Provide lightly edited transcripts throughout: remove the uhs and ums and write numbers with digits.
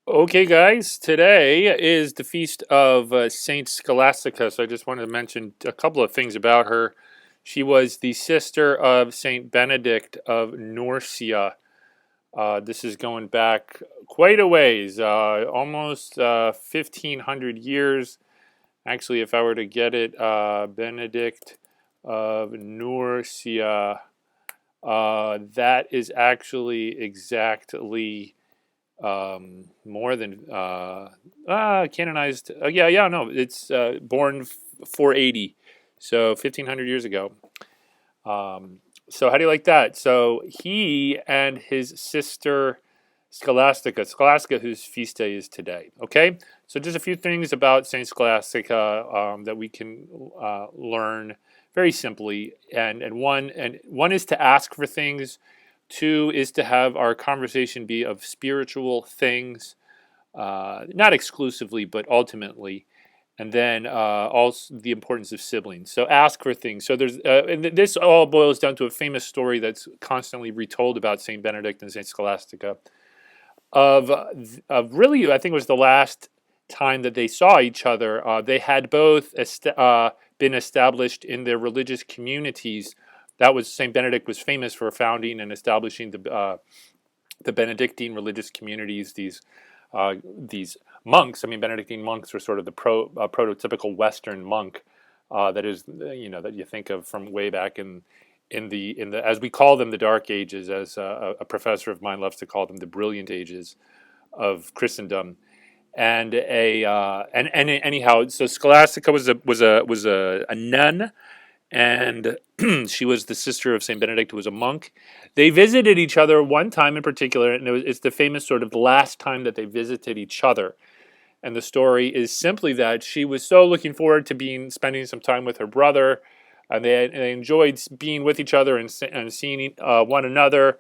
Okay, guys, today is the feast of Saint Scholastica, so I just wanted to mention a couple of things about her. She was the sister of Saint Benedict of Nursia. This is going back quite a ways, almost 1500 years. Actually, if I were to get it, Benedict of Nursia, that is actually exactly more than canonized. Yeah, no, it's born 480, so 1500 years ago. So how do you like that? So he and his sister Scholastica, whose feast day is today. Okay, so just a few things about Saint Scholastica that we can learn very simply, and one is to ask for things. Two is to have our conversation be of spiritual things, not exclusively, but ultimately. And then also the importance of siblings. So ask for things. So and this all boils down to a famous story that's constantly retold about Saint Benedict and Saint Scholastica of really, I think it was the last time that they saw each other. They had both been established in their religious communities. That was Saint Benedict was famous for founding and establishing the Benedictine religious communities. These monks. I mean, Benedictine monks were sort of the prototypical Western monk that is, that you think of from way back in the as we call them, the Dark Ages, as a professor of mine loves to call them, the Brilliant Ages of Christendom. And anyhow, so Scholastica was a nun, and she was the sister of Saint Benedict, who was a monk. They visited each other one time in particular, and it's the famous sort of the last time that they visited each other. And the story is simply that she was so looking forward to spending some time with her brother, and they enjoyed being with each other and seeing one another.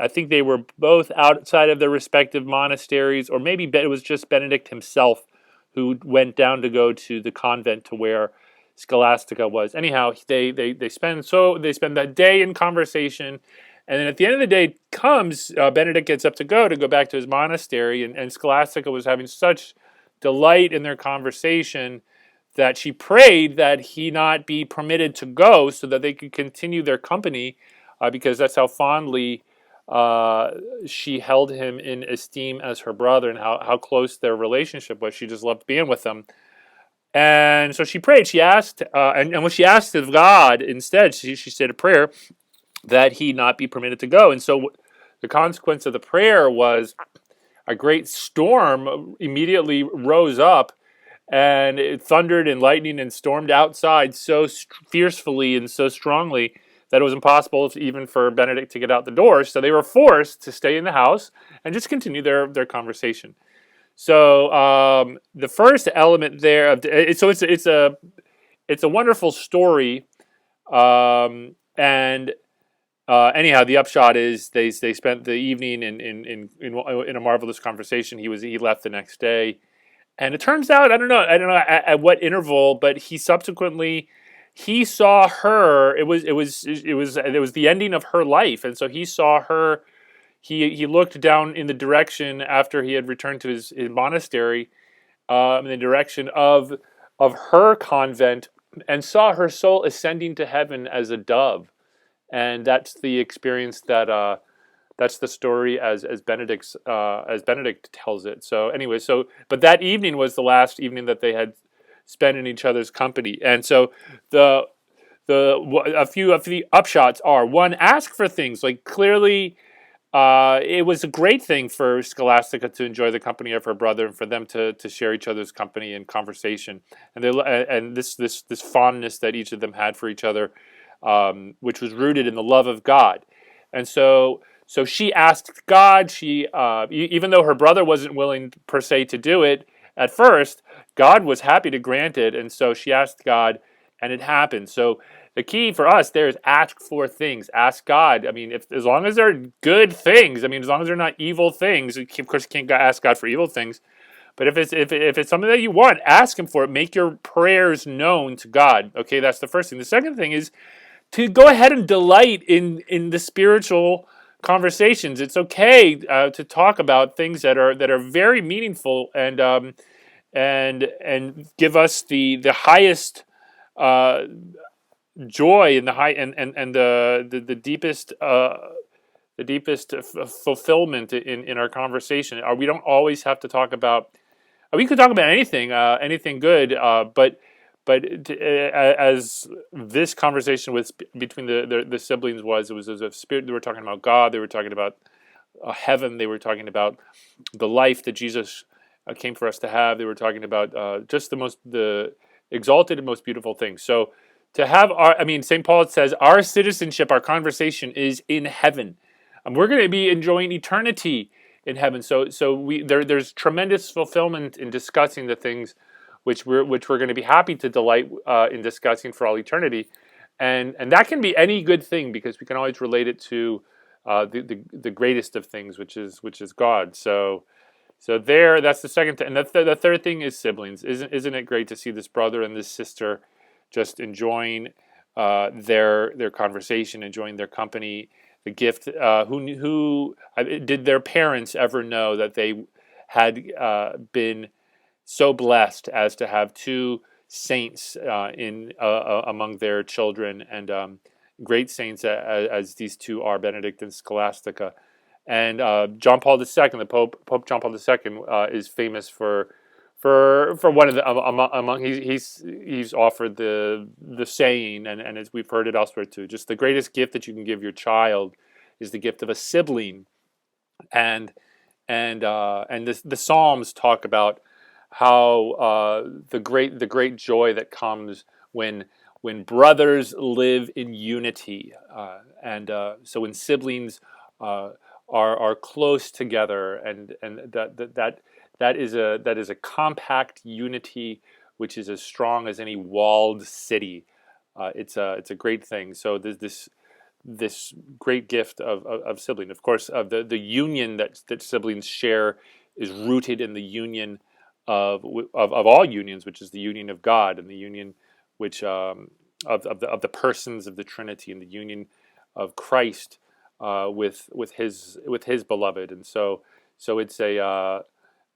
I think they were both outside of their respective monasteries, or maybe it was just Benedict himself who went down to go to the convent to where Scholastica was. Anyhow, they spend that day in conversation, and then at the end of the day comes Benedict gets up to go back to his monastery, and Scholastica was having such delight in their conversation that she prayed that he not be permitted to go so that they could continue their company, because that's how fondly she held him in esteem as her brother, and how close their relationship was. She just loved being with them. And so she prayed. She asked, and when she asked of God instead, she said a prayer that he not be permitted to go. And so the consequence of the prayer was a great storm immediately rose up, and it thundered and lightning and stormed outside so fiercely and so strongly that it was impossible even for Benedict to get out the door. So they were forced to stay in the house and just continue their conversation. So the first element there so it's a wonderful story, and anyhow, the upshot is they spent the evening in a marvelous conversation. He left the next day, and it turns out I don't know at what interval, but he saw her. It was the ending of her life, and so he saw her. He looked down in the direction after he had returned to his monastery, in the direction of her convent, and saw her soul ascending to heaven as a dove. And that's the experience that's the story as Benedict tells it. So anyway, but that evening was the last evening that they had spent in each other's company, and so the a few of the upshots are: one, ask for things. Like, clearly, it was a great thing for Scholastica to enjoy the company of her brother, and for them to share each other's company and conversation, and this fondness that each of them had for each other, which was rooted in the love of God. And so she asked God. Even though her brother wasn't willing per se to do it at first, God was happy to grant it, and so she asked God, and it happened. So the key for us there is ask for things. Ask God. I mean, as long as they're good things. I mean, as long as they're not evil things. Of course, you can't ask God for evil things. But if it's something that you want, ask Him for it. Make your prayers known to God. Okay, that's the first thing. The second thing is to go ahead and delight in the spiritual conversations. It's okay to talk about things that are very meaningful and give us the highest uh, joy and the high and the deepest fulfillment in our conversation. We don't always have to talk about. We could talk about anything good, but as this conversation with between the siblings was, it was as a spirit. They were talking about God. They were talking about heaven. They were talking about the life that Jesus came for us to have. They were talking about just the exalted and most beautiful things. So to have St. Paul says our citizenship, our conversation is in heaven. We're going to be enjoying eternity in heaven. So there's tremendous fulfillment in discussing the things which we're going to be happy to delight in discussing for all eternity, and that can be any good thing because we can always relate it to the greatest of things, which is God. So that's the second thing, and the third thing is siblings. Isn't it great to see this brother and this sister just enjoying their conversation, enjoying their company, the gift. Who did their parents ever know that they had been so blessed as to have two saints in among their children, and great saints as these two are, Benedict and Scholastica. And John Paul II, the Pope John Paul II, is famous for one of the among he's offered the saying, and as we've heard it elsewhere too, just the greatest gift that you can give your child is the gift of a sibling. And the Psalms talk about how the great joy that comes when brothers live in unity, and so when siblings uh, are close together, and that is a compact unity which is as strong as any walled city. It's a great thing. So there's this great gift of sibling. Of course, of the union that siblings share is rooted in the union of all unions, which is the union of God and the union which of the persons of the Trinity, and the union of Christ with his beloved. And so it's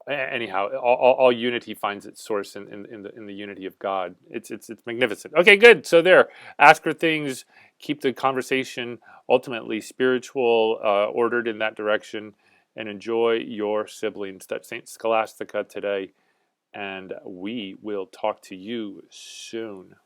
anyhow, all unity finds its source in the unity of God. It's magnificent. Okay, good. So there, ask her things, keep the conversation ultimately spiritual, ordered in that direction, and enjoy your siblings. That's Saint Scholastica today, and we will talk to you soon.